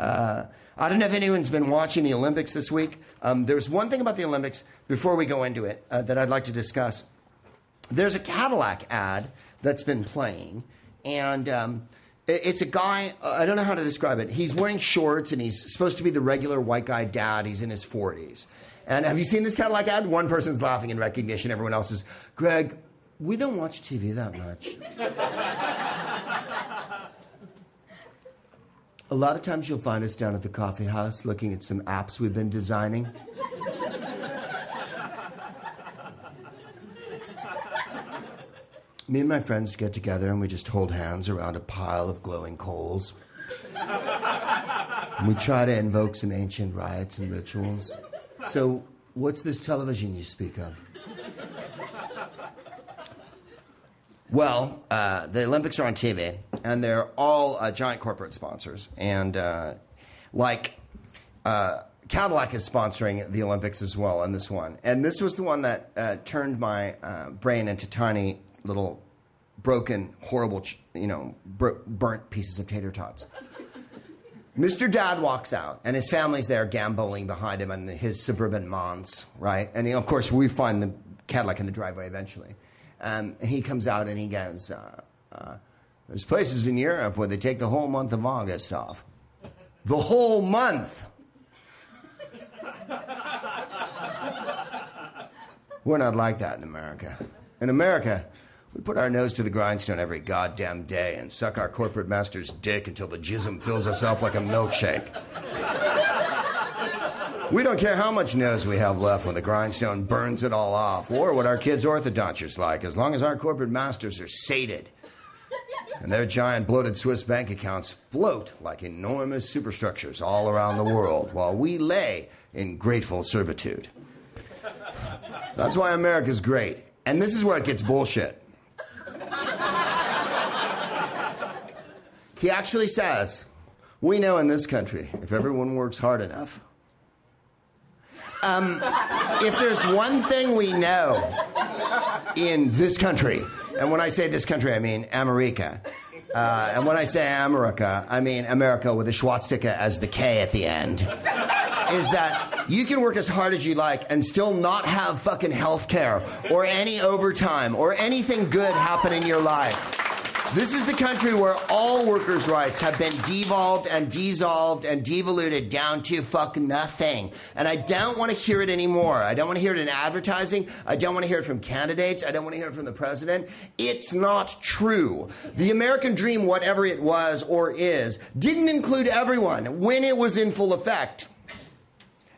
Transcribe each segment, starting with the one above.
I don't know if anyone's been watching the Olympics this week. There's one thing about the Olympics, before we go into it, that I'd like to discuss. There's a Cadillac ad that's been playing, and it's a guy, I don't know how to describe it. He's wearing shorts, and he's supposed to be the regular white guy dad. He's in his 40s. And have you seen this Cadillac ad? One person's laughing in recognition. Everyone else is, Greg, we don't watch TV that much. A lot of times you'll find us down at the coffee house looking at some apps we've been designing. Me and my friends get together and we just hold hands around a pile of glowing coals. And we try to invoke some ancient rites and rituals. So, what's this television you speak of? Well, the Olympics are on TV, and they're all giant corporate sponsors. And Cadillac is sponsoring the Olympics as well on this one. And this was the one that turned my brain into tiny little broken, horrible, burnt pieces of tater tots. Mr. Dad walks out, and his family's there gamboling behind him in his suburban Mons, right? And, of course, we find the Cadillac in the driveway eventually. He comes out and he goes, there's places in Europe where they take the whole month of August off. The whole month! We're not like that in America. In America, we put our nose to the grindstone every goddamn day and suck our corporate master's dick until the jism fills us up like a milkshake. We don't care how much nose we have left when the grindstone burns it all off, or what our kids' orthodonture's like, as long as our corporate masters are sated. And their giant bloated Swiss bank accounts float like enormous superstructures all around the world, while we lay in grateful servitude. That's why America's great. And this is where it gets bullshit. He actually says, we know in this country, if everyone works hard enough. If there's one thing we know in this country, and when I say this country, I mean America. And when I say America, I mean America with a swastika as the K at the end. Is that you can work as hard as you like and still not have fucking health care or any overtime or anything good happen in your life. This is the country where all workers' rights have been devolved and dissolved and devoluted down to fuck nothing. And I don't want to hear it anymore. I don't want to hear it in advertising. I don't want to hear it from candidates. I don't want to hear it from the president. It's not true. The American dream, whatever it was or is, didn't include everyone when it was in full effect.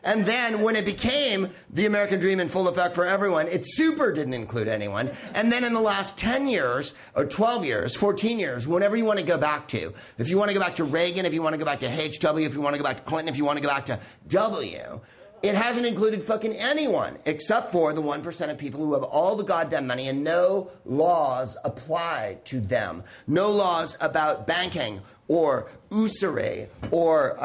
And then when it became the American dream in full effect for everyone, it super didn't include anyone. And then in the last 10 years, or 12 years, 14 years, whenever you want to go back to, if you want to go back to Reagan, if you want to go back to HW, if you want to go back to Clinton, if you want to go back to W, it hasn't included fucking anyone except for the 1% of people who have all the goddamn money and no laws apply to them. No laws about banking or usury or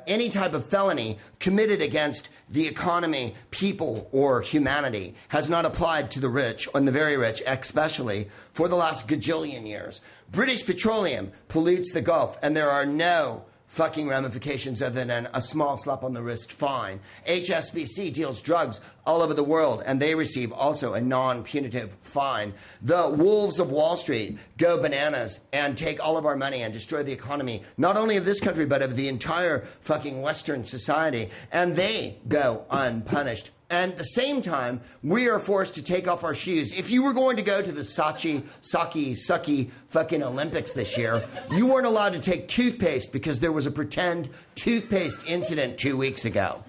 any type of felony committed against the economy, people, or humanity has not applied to the rich, and the very rich especially, for the last gajillion years. British Petroleum pollutes the Gulf, and there are no fucking ramifications other than a small slap on the wrist fine. HSBC deals drugs all over the world, and they receive also a non-punitive fine. The wolves of Wall Street go bananas and take all of our money and destroy the economy, not only of this country, but of the entire fucking Western society, and they go unpunished. And at the same time, we are forced to take off our shoes. If you were going to go to the sucky fucking Olympics this year, you weren't allowed to take toothpaste because there was a pretend toothpaste incident 2 weeks ago.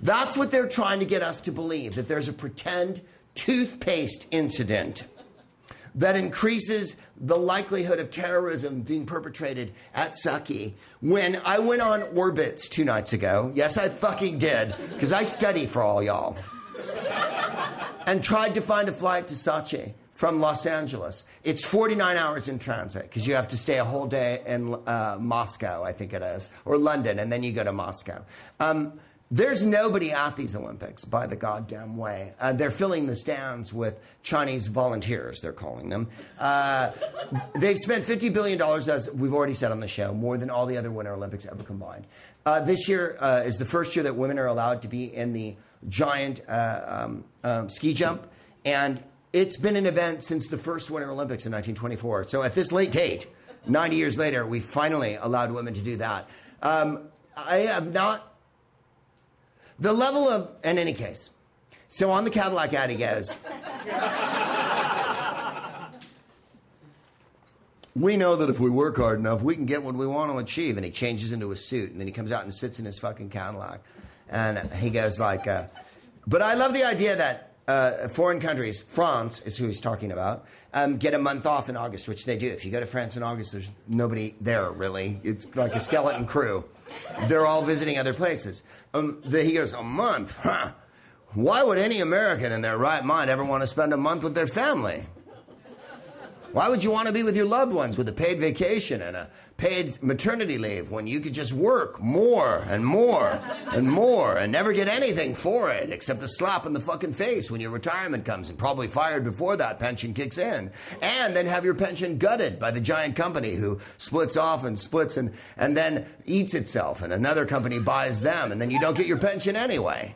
That's what they're trying to get us to believe, that there's a pretend toothpaste incident that increases the likelihood of terrorism being perpetrated at Saki. When I went on Orbitz 2 nights ago, yes, I fucking did, because I study for all y'all, and tried to find a flight to Sachi from Los Angeles. It's 49 hours in transit, because you have to stay a whole day in Moscow, I think it is, or London, and then you go to Moscow. There's nobody at these Olympics, by the goddamn way. They're filling the stands with Chinese volunteers, they're calling them. They've spent $50 billion, as we've already said on the show, more than all the other Winter Olympics ever combined. This year is the first year that women are allowed to be in the giant ski jump. And it's been an event since the first Winter Olympics in 1924. So at this late date, 90 years later, we finally allowed women to do that. I have not... The level of, in any case, so on the Cadillac ad he goes, we know that if we work hard enough, we can get what we want to achieve. And he changes into a suit, and then he comes out and sits in his fucking Cadillac. And he goes like, but I love the idea that foreign countries, France is who he's talking about, get a month off in August, which they do. If you go to France in August, there's nobody there, really. It's like a skeleton crew. They're all visiting other places. He goes, a month? Huh? Why would any American in their right mind ever want to spend a month with their family? Why would you want to be with your loved ones with a paid vacation and a paid maternity leave when you could just work more and more and more and never get anything for it except a slap in the fucking face when your retirement comes and probably fired before that pension kicks in, and then have your pension gutted by the giant company who splits off and splits and then eats itself, and another company buys them, and then you don't get your pension anyway.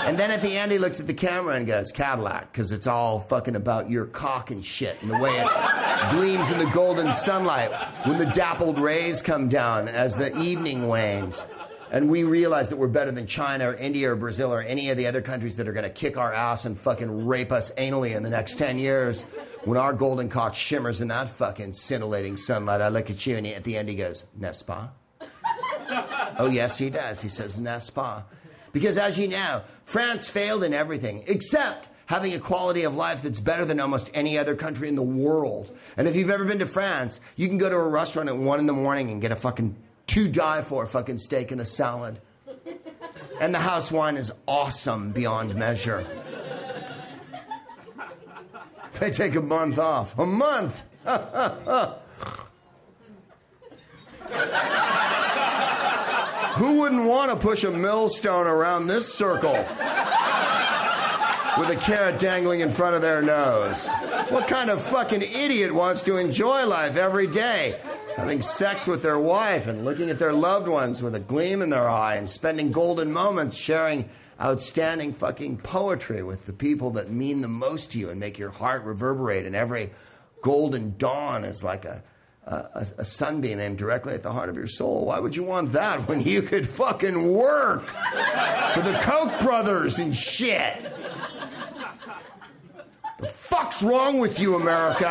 And then at the end, he looks at the camera and goes, Cadillac, because it's all fucking about your cock and shit and the way it gleams in the golden sunlight when the dappled rays come down as the evening wanes. And we realize that we're better than China or India or Brazil or any of the other countries that are going to kick our ass and fucking rape us anally in the next 10 years. When our golden cock shimmers in that fucking scintillating sunlight, I look at you, and at the end he goes, n'est-ce pas? Oh, yes, he does. He says, n'est-ce pas? Because as you know, France failed in everything except having a quality of life that's better than almost any other country in the world. And if you've ever been to France, you can go to a restaurant at 1 in the morning and get a fucking to-die-for fucking steak and a salad. And the house wine is awesome beyond measure. They take a month off. A month! Who wouldn't want to push a millstone around this circle with a carrot dangling in front of their nose? What kind of fucking idiot wants to enjoy life every day? Having sex with their wife and looking at their loved ones with a gleam in their eye and spending golden moments sharing outstanding fucking poetry with the people that mean the most to you and make your heart reverberate, and every golden dawn is like a sunbeam aimed directly at the heart of your soul. Why would you want that when you could fucking work for the Koch brothers and shit? The fuck's wrong with you, America?